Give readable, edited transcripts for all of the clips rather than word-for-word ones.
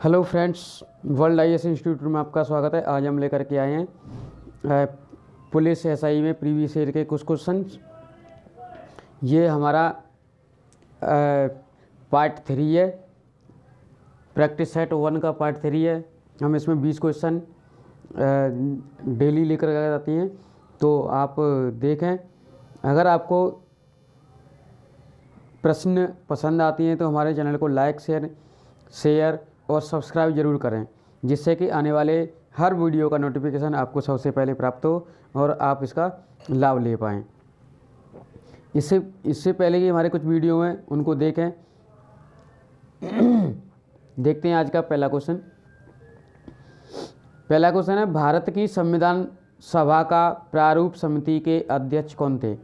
Hello friends, world IAS institute में आपका स्वागत है। आज हम लेकर के आए हैं पुलिस एसआई में प्रीवियस ईयर के कुछ क्वेश्चंस। ये हमारा पार्ट 3 है, प्रैक्टिस सेट 1 का पार्ट 3 है। हम इसमें 20 क्वेश्चन डेली लेकर आ जाती हैं, तो आप देखें। अगर आपको प्रश्न पसंद आती हैं तो हमारे चैनल को लाइक शेयर और सब्सक्राइब ज़रूर करें, जिससे कि आने वाले हर वीडियो का नोटिफिकेशन आपको सबसे पहले प्राप्त हो और आप इसका लाभ ले पाएँ। इससे पहले कि हमारे कुछ वीडियो हैं उनको देखें। देखते हैं आज का पहला क्वेश्चन। पहला क्वेश्चन है, भारत की संविधान सभा का प्रारूप समिति के अध्यक्ष कौन थे?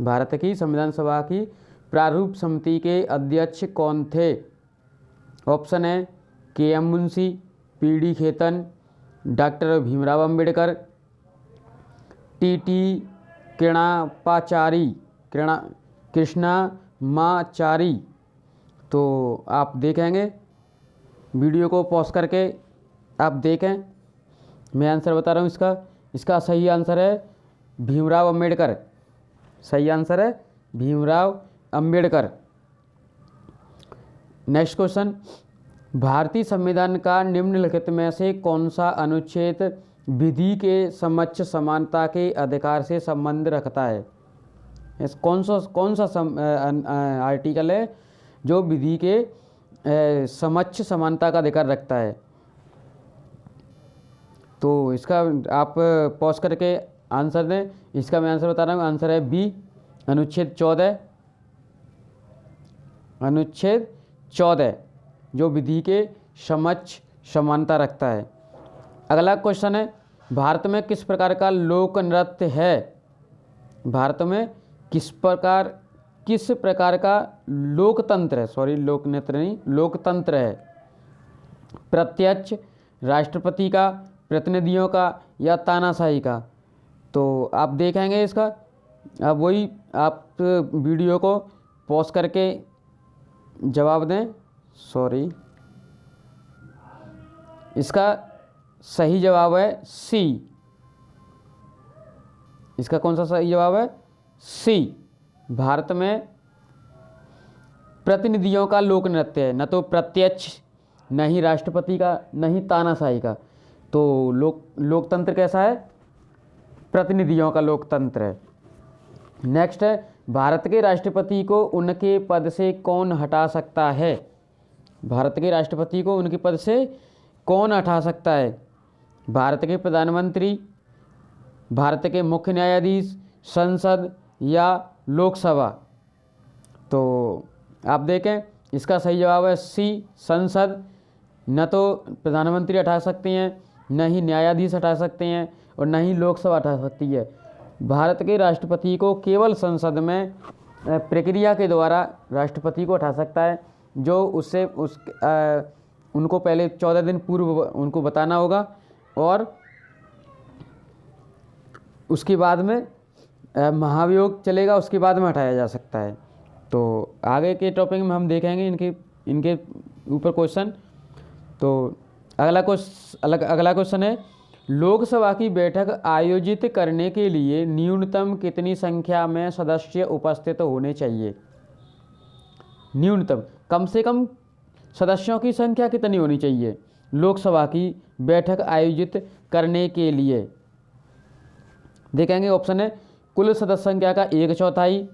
भारत की संविधान सभा की प्रारूप समिति के अध्यक्ष कौन थे? ऑप्शन है KM. Munshi, PD. Khetan, doctor Bhimrao Ambedkar, TT. Krishnamachari. तो आप देखेंगे, वीडियो को पॉज करके आप देखें। मैं आंसर बता रहा हूँ इसका सही आंसर है भीमराव अंबेडकर। सही आंसर है भीमराव अंबेडकर। नेक्स्ट क्वेश्चन, भारतीय संविधान का निम्नलिखित में से कौन सा अनुच्छेद विधि के समक्ष समानता के अधिकार से संबंध रखता है? कौन सा आर्टिकल है जो विधि के समक्ष समानता का अधिकार रखता है? तो इसका आप पॉज करके आंसर दें। इसका मैं आंसर बता रहा हूँ। आंसर है बी, अनुच्छेद 14। अनुच्छेद 14 जो विधि के समक्ष समानता रखता है। अगला क्वेश्चन है, भारत में किस प्रकार का लोक नृत्य है? भारत में किस प्रकार का लोकतंत्र है? सॉरी, लोक नृत्य नहीं, लोकतंत्र है। प्रत्यक्ष, राष्ट्रपति का, प्रतिनिधियों का या तानाशाही का? तो आप देखेंगे इसका। अब वही आप वीडियो को पॉज करके जवाब दें। सॉरी, इसका सही जवाब है सी। इसका कौन सा सही जवाब है? सी। भारत में प्रतिनिधियों का लोक नृत्य है, न तो प्रत्यक्ष, न ही राष्ट्रपति का, न ही तानाशाही का। तो लोकतंत्र कैसा है? प्रतिनिधियों का लोकतंत्र है। नेक्स्ट है, भारत के राष्ट्रपति को उनके पद से कौन हटा सकता है? भारत के राष्ट्रपति को उनके पद से कौन हटा सकता है? भारत के प्रधानमंत्री, भारत के मुख्य न्यायाधीश, संसद या लोकसभा? तो आप देखें, इसका सही जवाब है सी, संसद। न तो प्रधानमंत्री हटा सकते हैं, न ही न्यायाधीश हटा सकते हैं और न ही लोकसभा हटा सकती है। भारत के राष्ट्रपति को केवल संसद में प्रक्रिया के द्वारा राष्ट्रपति को हटा सकता है, जो उनको पहले 14 दिन पूर्व उनको बताना होगा और उसके बाद में महाभियोग चलेगा, उसके बाद में हटाया जा सकता है। तो आगे के टॉपिक में हम देखेंगे इनके ऊपर क्वेश्चन। तो अगला क्वेश्चन है, लोकसभा की बैठक आयोजित करने के लिए न्यूनतम कितनी संख्या में सदस्य उपस्थित होने चाहिए? न्यूनतम, कम से कम सदस्यों की संख्या कितनी होनी चाहिए लोकसभा की बैठक आयोजित करने के लिए? देखेंगे। ऑप्शन है कुल सदस्य संख्या का 1/4,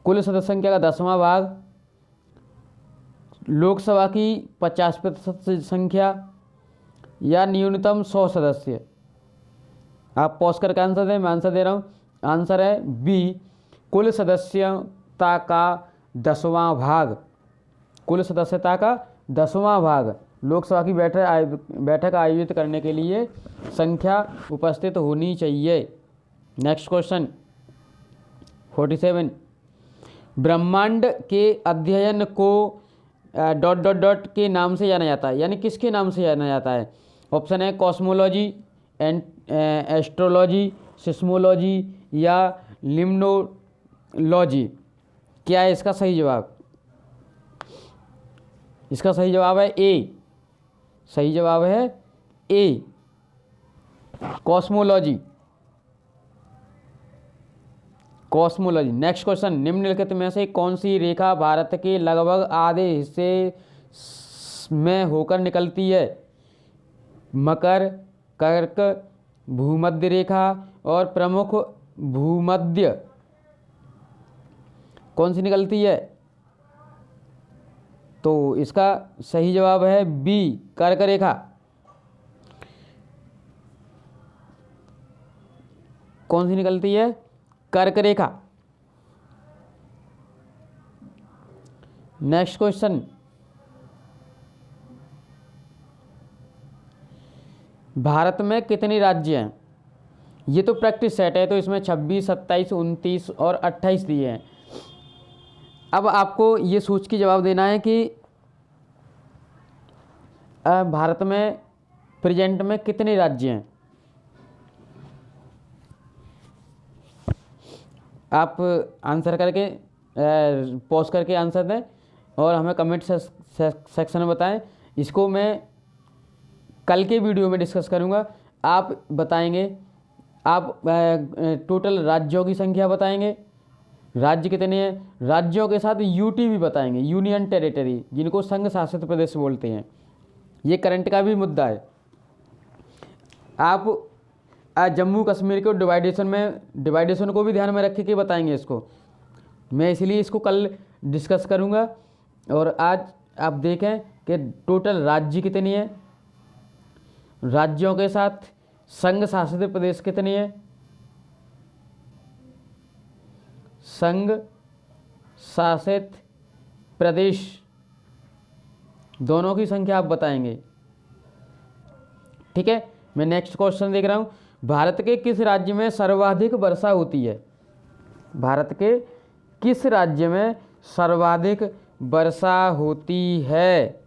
कुल सदस्य संख्या का 10वां भाग, लोकसभा की 50% संख्या या न्यूनतम 100 सदस्य। आप पॉज करके आंसर दें। मैं आंसर दे रहा हूँ। आंसर है बी, कुल सदस्यता का 10वां भाग। कुल सदस्यता का 10वां भाग लोकसभा की बैठक आयोजित करने के लिए संख्या उपस्थित होनी चाहिए। नेक्स्ट क्वेश्चन 47, ब्रह्मांड के अध्ययन को ... के नाम से जाना जाता है, यानी किसके नाम से जाना जाता है? ऑप्शन है कॉस्मोलॉजी, एस्ट्रोलॉजी, सिस्मोलॉजी या लिम्नोलॉजी। क्या है इसका सही जवाब? इसका सही जवाब है ए। सही जवाब है ए, कॉस्मोलॉजी। कॉस्मोलॉजी। नेक्स्ट क्वेश्चन, निम्नलिखित में से कौन सी रेखा भारत के लगभग आधे हिस्से में होकर निकलती है? मकर, कर्क, भूमध्य रेखा और प्रमुख भूमध्य, कौन सी निकलती है? तो इसका सही जवाब है बी, कर्क रेखा। कौन सी निकलती है? कर्क रेखा। नेक्स्ट क्वेश्चन, भारत में कितने राज्य हैं? ये तो प्रैक्टिस सेट है, तो इसमें 26, 27, 29 और 28 दिए हैं। अब आपको ये सोच के जवाब देना है कि भारत में प्रेजेंट में कितने राज्य हैं। आप आंसर करके पॉज करके आंसर दें और हमें कमेंट सेक्शन में बताएं। इसको मैं कल के वीडियो में डिस्कस करूंगा। आप बताएंगे, आप टोटल राज्यों की संख्या बताएंगे, राज्य कितने हैं, राज्यों के साथ यूटी भी बताएंगे, यूनियन टेरिटरी, जिनको संघ शासित प्रदेश बोलते हैं। ये करंट का भी मुद्दा है। आप जम्मू कश्मीर को डिवाइडेशन को भी ध्यान में रख के बताएंगे इसको। मैं इसलिए इसको कल डिस्कस करूंगा। और आज आप देखें कि टोटल राज्य कितनी है, राज्यों के साथ संघ शासित प्रदेश कितनी है, संघ शासित प्रदेश दोनों की संख्या आप बताएंगे। ठीक है, मैं नेक्स्ट क्वेश्चन देख रहा हूं। भारत के किस राज्य में सर्वाधिक वर्षा होती है? भारत के किस राज्य में सर्वाधिक वर्षा होती है?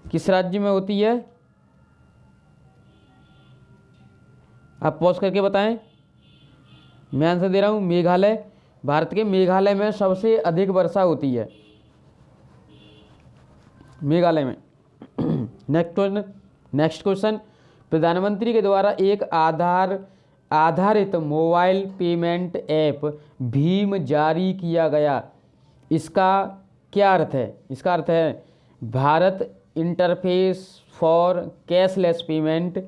किस राज्य में होती है? आप पॉज करके बताएं। मैं आंसर दे रहा हूं, मेघालय। भारत के मेघालय में सबसे अधिक वर्षा होती है, मेघालय में। नेक्स्ट क्वेश्चन, प्रधानमंत्री के द्वारा एक आधारित मोबाइल पेमेंट ऐप भीम जारी किया गया। इसका क्या अर्थ है? इसका अर्थ है Bharat interface for cashless payment,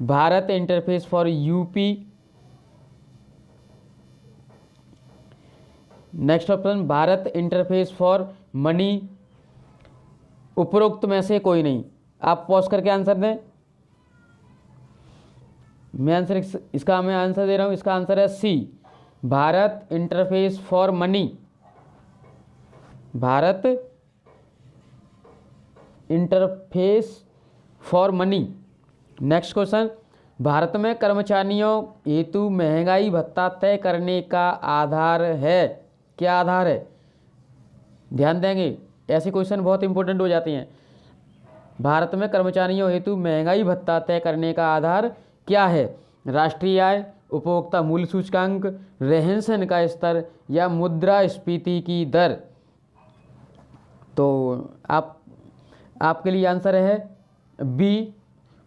Bharat interface for UP. Next option, Bharat interface for money. उपरोक्त में से कोई नहीं। आप पॉज करके आंसर दें। मैं आंसर दे रहा हूं। इसका आंसर है C, Bharat interface for money. Bharat interface for money. Next question, Bharat में कर्मचारियों हेतु महंगाई भत्ता तय करने का आधार है। क्या आधार है? ध्यान देंगे, ऐसे क्वेश्चन बहुत इंपॉर्टेंट हो जाते हैं। भारत में कर्मचारियों हेतु महंगाई भत्ता तय करने का आधार क्या है? राष्ट्रीय आय, उपभोक्ता मूल्य सूचकांक, रहन सहन का स्तर या मुद्रास्फीति की दर। तो आपके लिए आंसर है बी,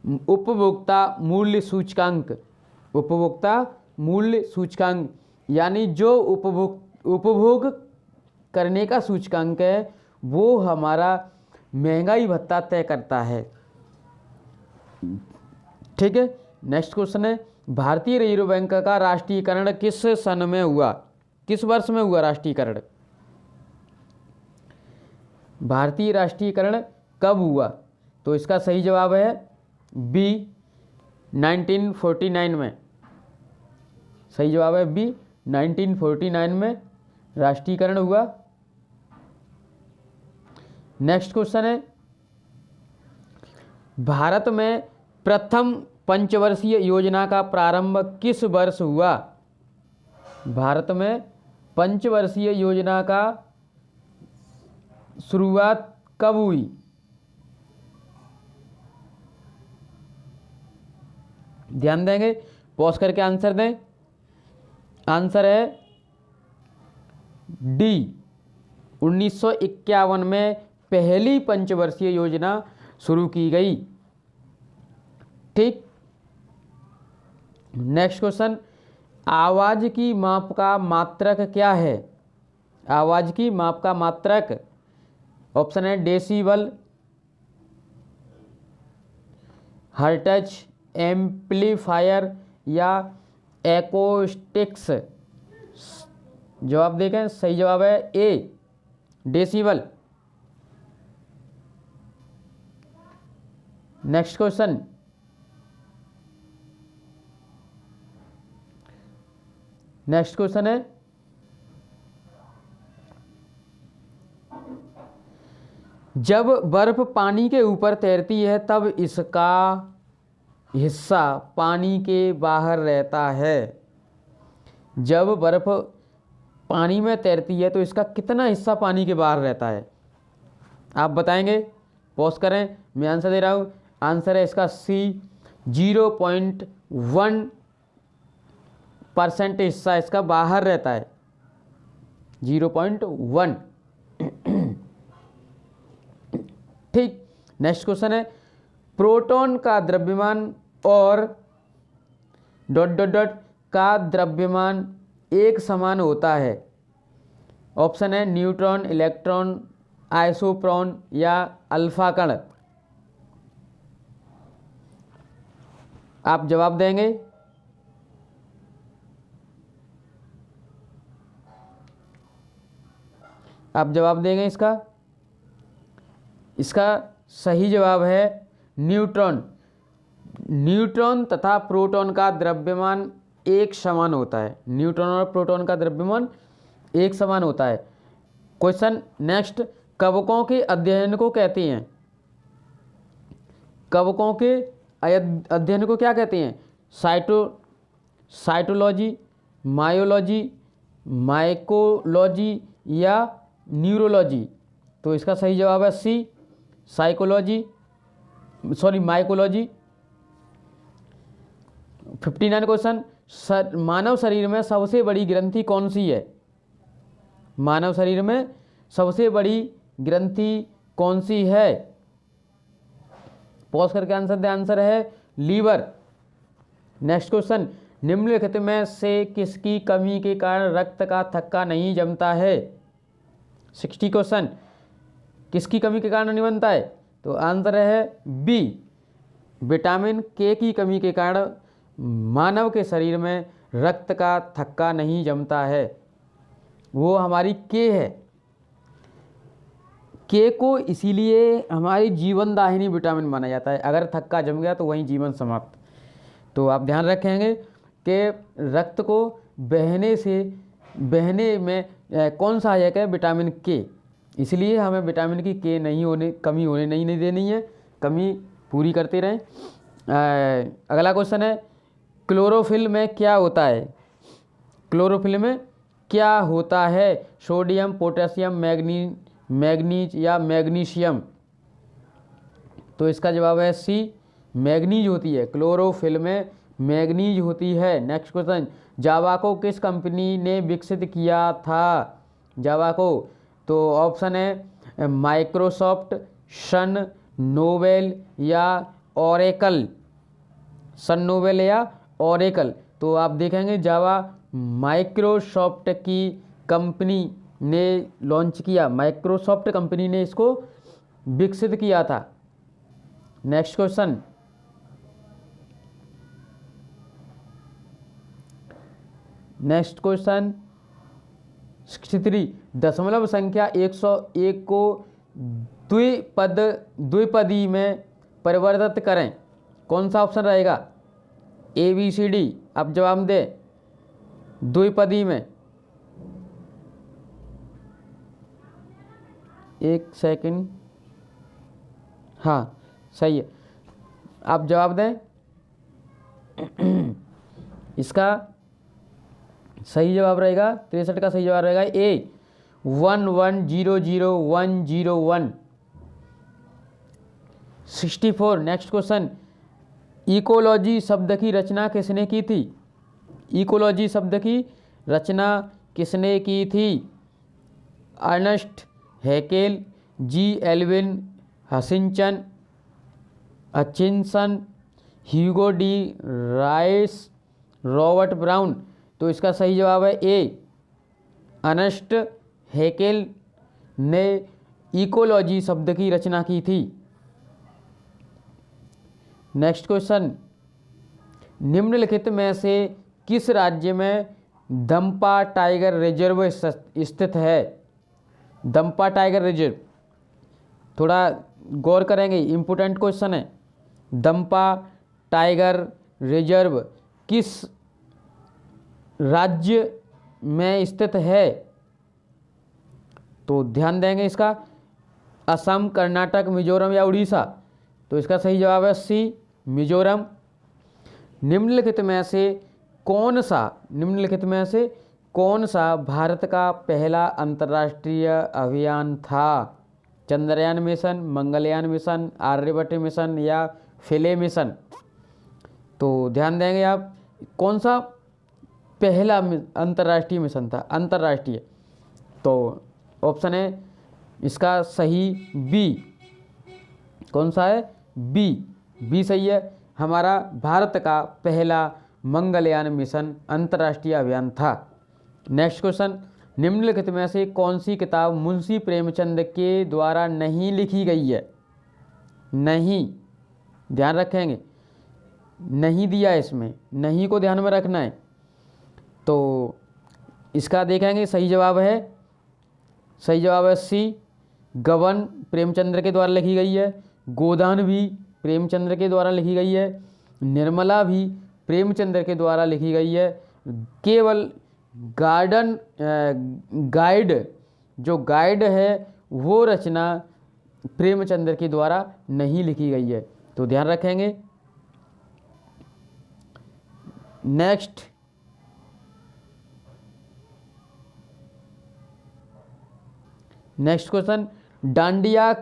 उपभोक्ता मूल्य सूचकांक। उपभोक्ता मूल्य सूचकांक यानी जो उपभोग करने का सूचकांक है वो हमारा महंगाई भत्ता तय करता है। ठीक है, नेक्स्ट क्वेश्चन है, भारतीय रिजर्व बैंक का राष्ट्रीयकरण किस सन में हुआ? किस वर्ष में हुआ राष्ट्रीयकरण? भारतीय राष्ट्रीयकरण कब हुआ? तो इसका सही जवाब है बी, 1949 में। सही जवाब है बी, 1949 में राष्ट्रीयकरण हुआ। नेक्स्ट क्वेश्चन है, भारत में प्रथम पंचवर्षीय योजना का प्रारंभ किस वर्ष हुआ? भारत में पंचवर्षीय योजना का शुरुआत कब हुई? ध्यान देंगे, पॉज करके आंसर दें। आंसर है डी, 1951 में पहली पंचवर्षीय योजना शुरू की गई। ठीक। नेक्स्ट क्वेश्चन, आवाज की माप का मात्रक क्या है? आवाज की माप का मात्रक, ऑप्शन है डेसिबल, हर्ट्ज, एम्पलीफायर या एक्रोस्टिक्स। जवाब देखें, सही जवाब है A, decibel. Next question, next question है जब बर्फ पानी के ऊपर तैरती है तब इसका हिस्सा पानी के बाहर रहता है। जब बर्फ पानी में तैरती है तो इसका कितना हिस्सा पानी के बाहर रहता है? आप बताएंगे, पॉज करें, मैं आंसर दे रहा हूँ। आंसर है इसका सी, 0.1% हिस्सा इसका बाहर रहता है, 0.1। ठीक। नेक्स्ट क्वेश्चन है प्रोटॉन का द्रव्यमान और डॉट डॉट डॉट का द्रव्यमान एक समान होता है। ऑप्शन है न्यूट्रॉन, इलेक्ट्रॉन, आइसोप्रोन या अल्फा कण। आप जवाब देंगे, आप जवाब देंगे इसका? इसका सही जवाब है न्यूट्रॉन। न्यूट्रॉन तथा प्रोटॉन का द्रव्यमान एक समान होता है। न्यूट्रॉन और प्रोटॉन का द्रव्यमान एक समान होता है। क्वेश्चन नेक्स्ट, कवकों के अध्ययन को कहते हैं? कवकों के अध्ययन को क्या कहते हैं? साइटोलॉजी, मायोलॉजी, माइकोलॉजी या न्यूरोलॉजी। तो इसका सही जवाब है सी, माइकोलॉजी। 59 क्वेश्चन, मानव शरीर में सबसे बड़ी ग्रंथि कौन सी है? मानव शरीर में सबसे बड़ी ग्रंथि कौन सी है? पॉज करके आंसर दे। आंसर है लीवर। नेक्स्ट क्वेश्चन, निम्नलिखित में से किसकी कमी के कारण रक्त का थक्का नहीं जमता है? 60 क्वेश्चन, किसकी कमी के कारण नहीं बनता है? तो आंसर है बी, विटामिन के की कमी के कारण मानव के शरीर में रक्त का थक्का नहीं जमता है। वो हमारी के है। के को इसीलिए हमारी जीवनदाहिनी विटामिन माना जाता है। अगर थक्का जम गया तो वहीं जीवन समाप्त। तो आप ध्यान रखेंगे कि रक्त को बहने में कौन सहायक है? विटामिन के। इसलिए हमें विटामिन की कमी होने नहीं देनी है, कमी पूरी करते रहें। अगला क्वेश्चन है क्लोरोफिल में क्या होता है? क्लोरोफिल में क्या होता है? सोडियम, पोटेशियम, मैग्नीज या मैग्नीशियम। तो इसका जवाब है सी, मैग्नीज होती है। क्लोरोफिल में मैग्नीज होती है। नेक्स्ट क्वेश्चन, जावा को किस कंपनी ने विकसित किया था? जावा को, तो ऑप्शन है माइक्रोसॉफ्ट, सन नोबेल या ओरेकल। सन नोबेल या ओरेकल। तो आप देखेंगे जावा माइक्रोसॉफ्ट की कंपनी ने लॉन्च किया, माइक्रोसॉफ्ट कंपनी ने इसको विकसित किया था। नेक्स्ट क्वेश्चन, नेक्स्ट क्वेश्चन 63, दशमलव संख्या 101 को द्विपदी में परिवर्तित करें। कौन सा ऑप्शन रहेगा? ए, बी, सी, डी। आप जवाब दें द्विपदी में। एक सेकंड, हाँ सही है, आप जवाब दें। इसका सही जवाब रहेगा 63 का सही जवाब रहेगा ए, 1100101। 64, नेक्स्ट क्वेश्चन, इकोलॉजी शब्द की रचना किसने की थी? इकोलॉजी शब्द की रचना किसने की थी? Ernst Haeckel, G Elvin Hutchinson, Hugo de Vries, Robert Brown. तो इसका सही जवाब है ए, अर्नस्ट हैकेल ने इकोलॉजी शब्द की रचना की थी। नेक्स्ट क्वेश्चन, निम्नलिखित में से किस राज्य में दंपा टाइगर रिजर्व स्थित है? दंपा टाइगर रिजर्व, थोड़ा गौर करेंगे, इम्पोर्टेंट क्वेश्चन है। दंपा टाइगर रिजर्व किस राज्य में स्थित है? तो ध्यान देंगे इसका, असम, कर्नाटक, मिजोरम या उड़ीसा। तो इसका सही जवाब है सी, मिजोरम। निम्नलिखित में से कौन सा भारत का पहला अंतर्राष्ट्रीय अभियान था? Chandrayaan mission, Mangalyaan mission, Aryabhata mission या फिले मिशन। तो ध्यान देंगे आप, कौन सा पहला अंतर्राष्ट्रीय मिशन था? अंतर्राष्ट्रीय, तो ऑप्शन है इसका सही बी। कौन सा है? बी सही है। हमारा भारत का पहला मंगलयान मिशन अंतर्राष्ट्रीय अभियान था। नेक्स्ट क्वेश्चन, निम्नलिखित में से कौन सी किताब मुंशी प्रेमचंद के द्वारा नहीं लिखी गई है? नहीं, ध्यान रखेंगे, नहीं दिया इसमें, नहीं को ध्यान में रखना है। तो इसका देखेंगे, सही जवाब है सी, गबन प्रेमचंद्र के द्वारा लिखी गई है, गोदान भी प्रेमचंद्र के द्वारा लिखी गई है, निर्मला भी प्रेमचंद्र के द्वारा लिखी गई है। केवल जो गाइड है वो रचना प्रेमचंद्र के द्वारा नहीं लिखी गई है। तो ध्यान रखेंगे। नेक्स्ट क्वेश्चन, डांडिया ...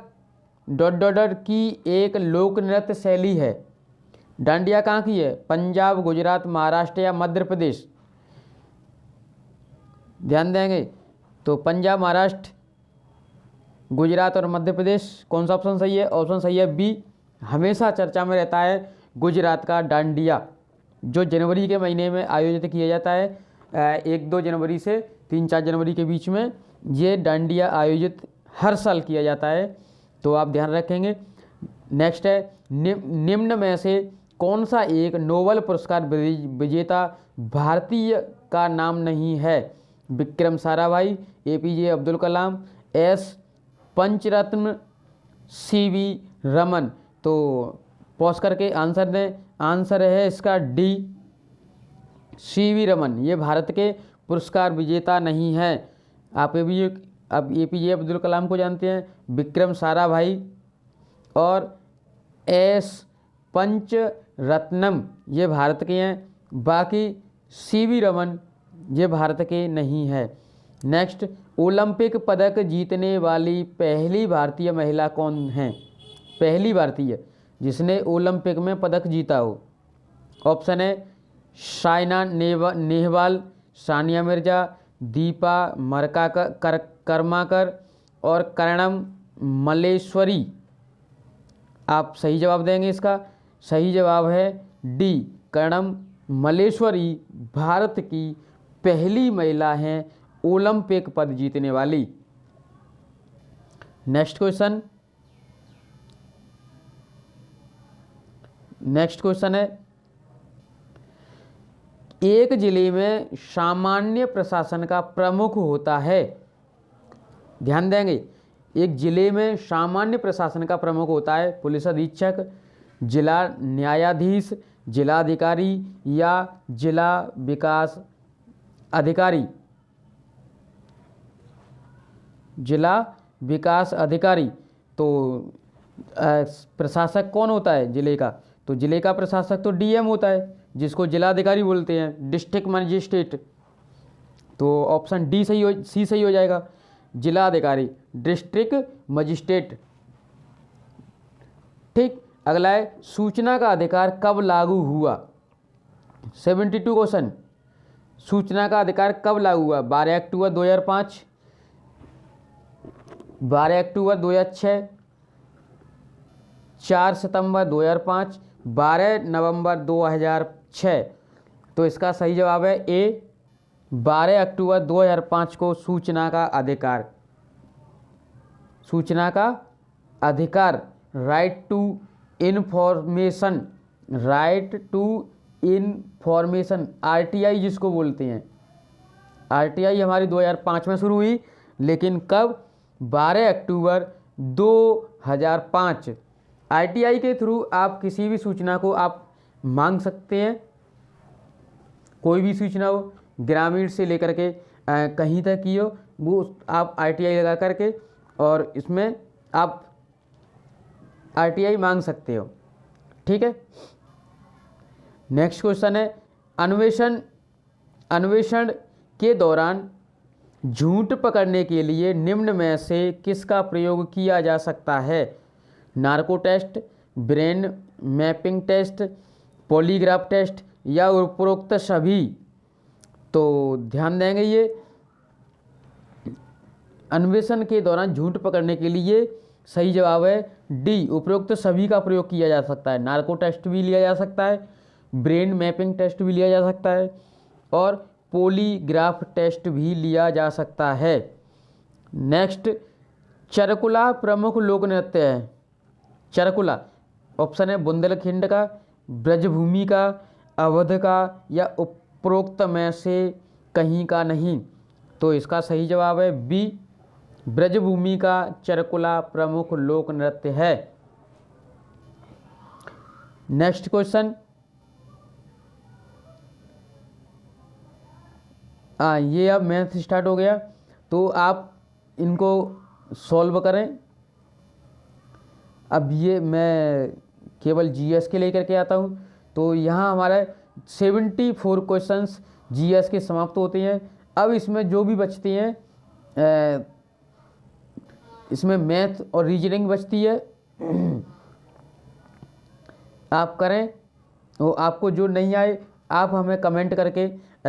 की एक लोक नृत्य शैली है। डांडिया कहाँ की है? पंजाब, गुजरात, महाराष्ट्र या मध्य प्रदेश। ध्यान देंगे, तो पंजाब, महाराष्ट्र, गुजरात और मध्य प्रदेश। कौन सा ऑप्शन सही है? ऑप्शन सही है बी। हमेशा चर्चा में रहता है गुजरात का डांडिया, जो जनवरी के महीने में आयोजित किया जाता है। 1-2 जनवरी से 3-4 जनवरी के बीच में ये डांडिया आयोजित हर साल किया जाता है। तो आप ध्यान रखेंगे। नेक्स्ट है, निम्न में से कौन सा एक नोबेल पुरस्कार विजेता भारतीय का नाम नहीं है? विक्रम साराभाई, APJ अब्दुल कलाम, S पंचरत्न, CV रमन। तो पॉज करके आंसर दें। आंसर है इसका डी, CV रमन। ये भारत के पुरस्कार विजेता नहीं है। आप APJ अब्दुल कलाम को जानते हैं, विक्रम साराभाई और S पंचरत्नम ये भारत के हैं, बाकी CV रमन ये भारत के नहीं है। नेक्स्ट, ओलंपिक पदक जीतने वाली पहली भारतीय महिला कौन है? पहली भारतीय जिसने ओलंपिक में पदक जीता हो। ऑप्शन है साइना नेहवाल, सानिया मिर्जा, दीपा कर्माकर और कर्णम मल्लेश्वरी। आप सही जवाब देंगे। इसका सही जवाब है डी, कर्णम मल्लेश्वरी भारत की पहली महिला हैं ओलंपिक पद जीतने वाली। नेक्स्ट क्वेश्चन है, एक जिले में सामान्य प्रशासन का प्रमुख होता है। ध्यान देंगे, एक जिले में सामान्य प्रशासन का प्रमुख होता है पुलिस अधीक्षक, जिला न्यायाधीश, जिलाधिकारी या जिला विकास अधिकारी। जिला विकास अधिकारी। तो प्रशासक कौन होता है जिले का? तो जिले का प्रशासक तो DM होता है, जिसको जिलाधिकारी बोलते हैं, डिस्ट्रिक्ट मजिस्ट्रेट। तो ऑप्शन सी सही हो जाएगा, जिलाधिकारी, डिस्ट्रिक्ट मजिस्ट्रेट। ठीक, अगला है, सूचना का अधिकार कब लागू हुआ? 72 क्वेश्चन। सूचना का अधिकार कब लागू हुआ? 12 अक्टूबर 2005, 12 अक्टूबर 2006, 4 सितंबर 2005, 12 नवंबर 2006। तो इसका सही जवाब है ए, 12 अक्टूबर 2005 को सूचना का अधिकार, सूचना का अधिकार, right to information, right to information, RTI जिसको बोलते हैं। आरटीआई हमारी 2005 में शुरू हुई, लेकिन कब? 12 अक्टूबर 2005। आरटीआई के थ्रू आप किसी भी सूचना को आप मांग सकते हैं, कोई भी सूचना हो, ग्रामीण से लेकर के कहीं तक की हो, वो आप आरटीआई लगा करके और इसमें आप आरटीआई मांग सकते हो। ठीक है। नेक्स्ट क्वेश्चन है, अन्वेषण के दौरान झूठ पकड़ने के लिए निम्न में से किसका प्रयोग किया जा सकता है? Narco test, brain mapping test, polygraph test या उपरोक्त सभी? तो ध्यान देंगे, ये अन्वेषण के दौरान झूठ पकड़ने के लिए सही जवाब है डी, उपरोक्त सभी का प्रयोग किया जा सकता है। नार्को टेस्ट भी लिया जा सकता है, ब्रेन मैपिंग टेस्ट भी लिया जा सकता है और पॉलीग्राफ टेस्ट भी लिया जा सकता है। नेक्स्ट, चरकुला प्रमुख लोक नृत्य है। चरकुला ऑप्शन है बुंदेलखंड का, ब्रजभूमि का, अवध का या उपरोक्त में से कहीं का नहीं। तो इसका सही जवाब है बी, ब्रजभूमि का चरकुला प्रमुख लोक नृत्य है। नेक्स्ट क्वेश्चन, ये अब मैथ स्टार्ट हो गया, तो आप इनको सॉल्व करें। अब ये मैं केवल जीएस के लेकर के आता हूँ, तो यहाँ हमारा 74 क्वेश्चंस जीएस के समाप्त होते हैं। अब इसमें जो भी बचती हैं, इसमें मैथ और रीजनिंग बचती है, आप करें। वो आपको जो नहीं आए आप हमें कमेंट करके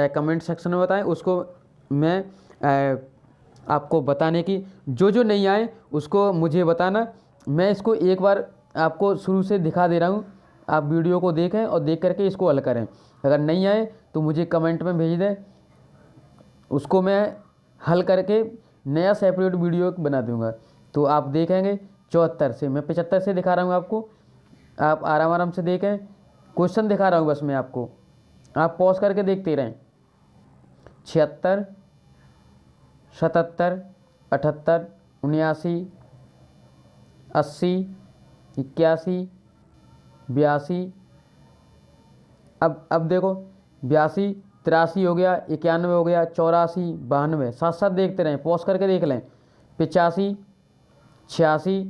कमेंट सेक्शन में बताएं, उसको मैं आपको बताने की, जो नहीं आए उसको मुझे बताना। मैं इसको एक बार आपको शुरू से दिखा दे रहा हूँ, आप वीडियो को देखें और देख करके इसको हल करें। अगर नहीं आए तो मुझे कमेंट में भेज दें, उसको मैं हल करके नया सेपरेट वीडियो बना दूंगा। तो आप देखेंगे 74 से, मैं 75 से दिखा रहा हूँ आपको, आप आराम से देखें। क्वेश्चन दिखा रहा हूँ बस मैं आपको, आप पॉज करके देखते रहें। 76, 77, 78, 79, 80, 81, 82। अब देखो 82, 83 हो गया, 91 हो गया, 84, 92, साथ साथ देखते रहें, पॉज करके देख लें। 85, 86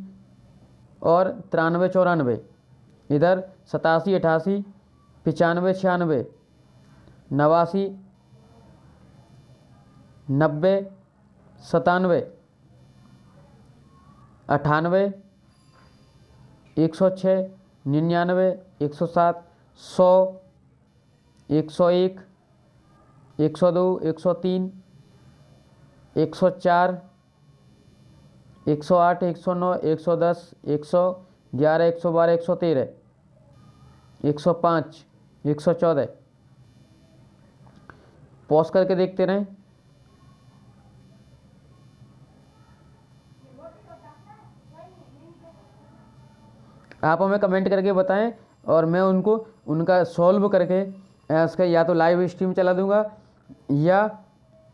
और 93, 94, इधर 87, 88, 95, 96, 89, 90, 97, 98, 106, 99, 107, 100, 101, 102, 103, 104, 108, 109, 110, 111, 112, 113, 105, 114। पॉज करके देखते रहें। आप हमें कमेंट करके बताएं और मैं उनका सॉल्व करके इसका या तो लाइव स्ट्रीम चला दूंगा या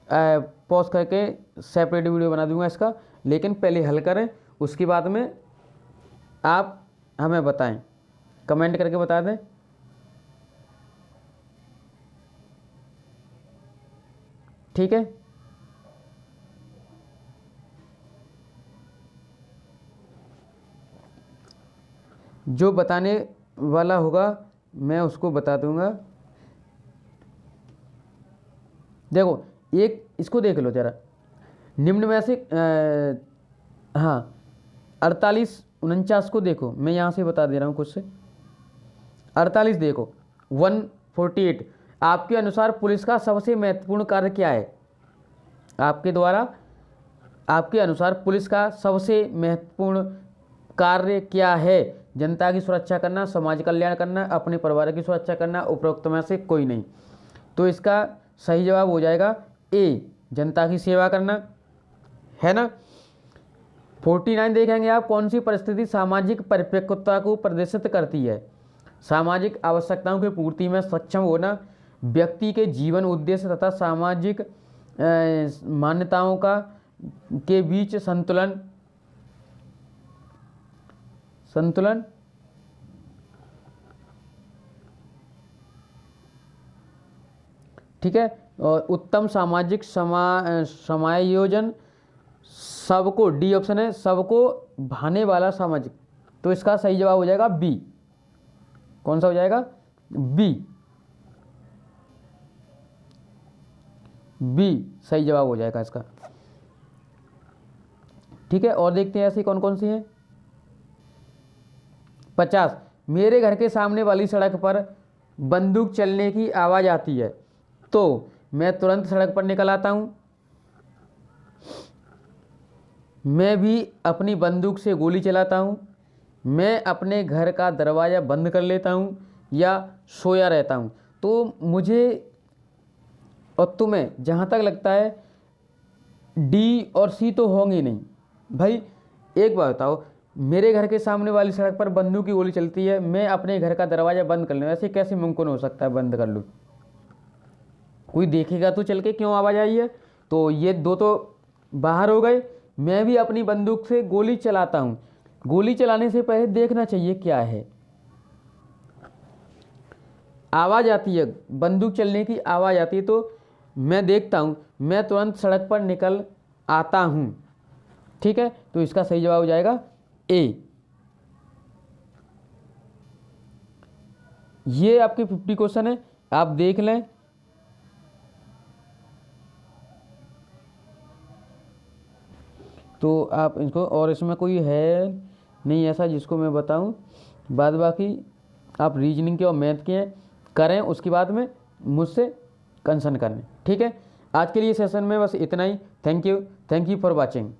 पॉज करके सेपरेट वीडियो बना दूंगा इसका। लेकिन पहले हल करें, उसके बाद में आप हमें बताएं, कमेंट करके बता दें। ठीक है, जो बताने वाला होगा मैं उसको बता दूंगा। देखो एक इसको देख लो जरा, निम्न में से 48, 49 को देखो, मैं यहाँ से बता दे रहा हूँ कुछ से। 48 देखो, 148, आपके अनुसार पुलिस का सबसे महत्वपूर्ण कार्य क्या है? आपके द्वारा आपके अनुसार पुलिस का सबसे महत्वपूर्ण कार्य क्या है? जनता की सुरक्षा करना, समाज कल्याण करना, अपने परिवार की सुरक्षा करना, उपरोक्त में से कोई नहीं। तो इसका सही जवाब हो जाएगा ए, जनता की सेवा करना, है ना। 49 देखेंगे आप, कौन सी परिस्थिति सामाजिक परिपक्वता को प्रदर्शित करती है? सामाजिक आवश्यकताओं की पूर्ति में सक्षम होना, व्यक्ति के जीवन उद्देश्य तथा सामाजिक मान्यताओं का के बीच संतुलन, ठीक है। और उत्तम सामाजिक समायोजन, सबको, डी ऑप्शन है, सबको भाने वाला सामाजिक। तो इसका सही जवाब हो जाएगा बी। कौन सा हो जाएगा? बी। बी सही जवाब हो जाएगा इसका, ठीक है। और देखते हैं ऐसी कौन कौन सी हैं। 50, मेरे घर के सामने वाली सड़क पर बंदूक चलने की आवाज़ आती है तो मैं तुरंत सड़क पर निकल आता हूँ, मैं भी अपनी बंदूक से गोली चलाता हूँ, मैं अपने घर का दरवाज़ा बंद कर लेता हूँ, या सोया रहता हूँ। तो मुझे और तुम्हें जहाँ तक लगता है डी और सी तो होंगी नहीं। भाई एक बात बताओ, मेरे घर के सामने वाली सड़क पर बंदूक की गोली चलती है, मैं अपने घर का दरवाज़ा बंद कर लूँ, ऐसे कैसे मुमकिन हो सकता है बंद कर लूँ? कोई देखेगा तो चल के क्यों आवाज़ आई है? तो ये दो तो बाहर हो गए। मैं भी अपनी बंदूक से गोली चलाता हूँ, गोली चलाने से पहले देखना चाहिए क्या है। आवाज़ आती है, बंदूक चलने की आवाज़ आती है तो मैं देखता हूँ, मैं तुरंत सड़क पर निकल आता हूँ, ठीक है। तो इसका सही जवाब हो जाएगा ए। ये आपके 50 क्वेश्चन है, आप देख लें। तो आप इनको, और इसमें कोई है नहीं ऐसा जिसको मैं बताऊं, बाद बाकी आप रीजनिंग के और मैथ के करें, उसके बाद में मुझसे कंसर्न करें, ठीक है। आज के लिए सेशन में बस इतना ही। Thank you for watching.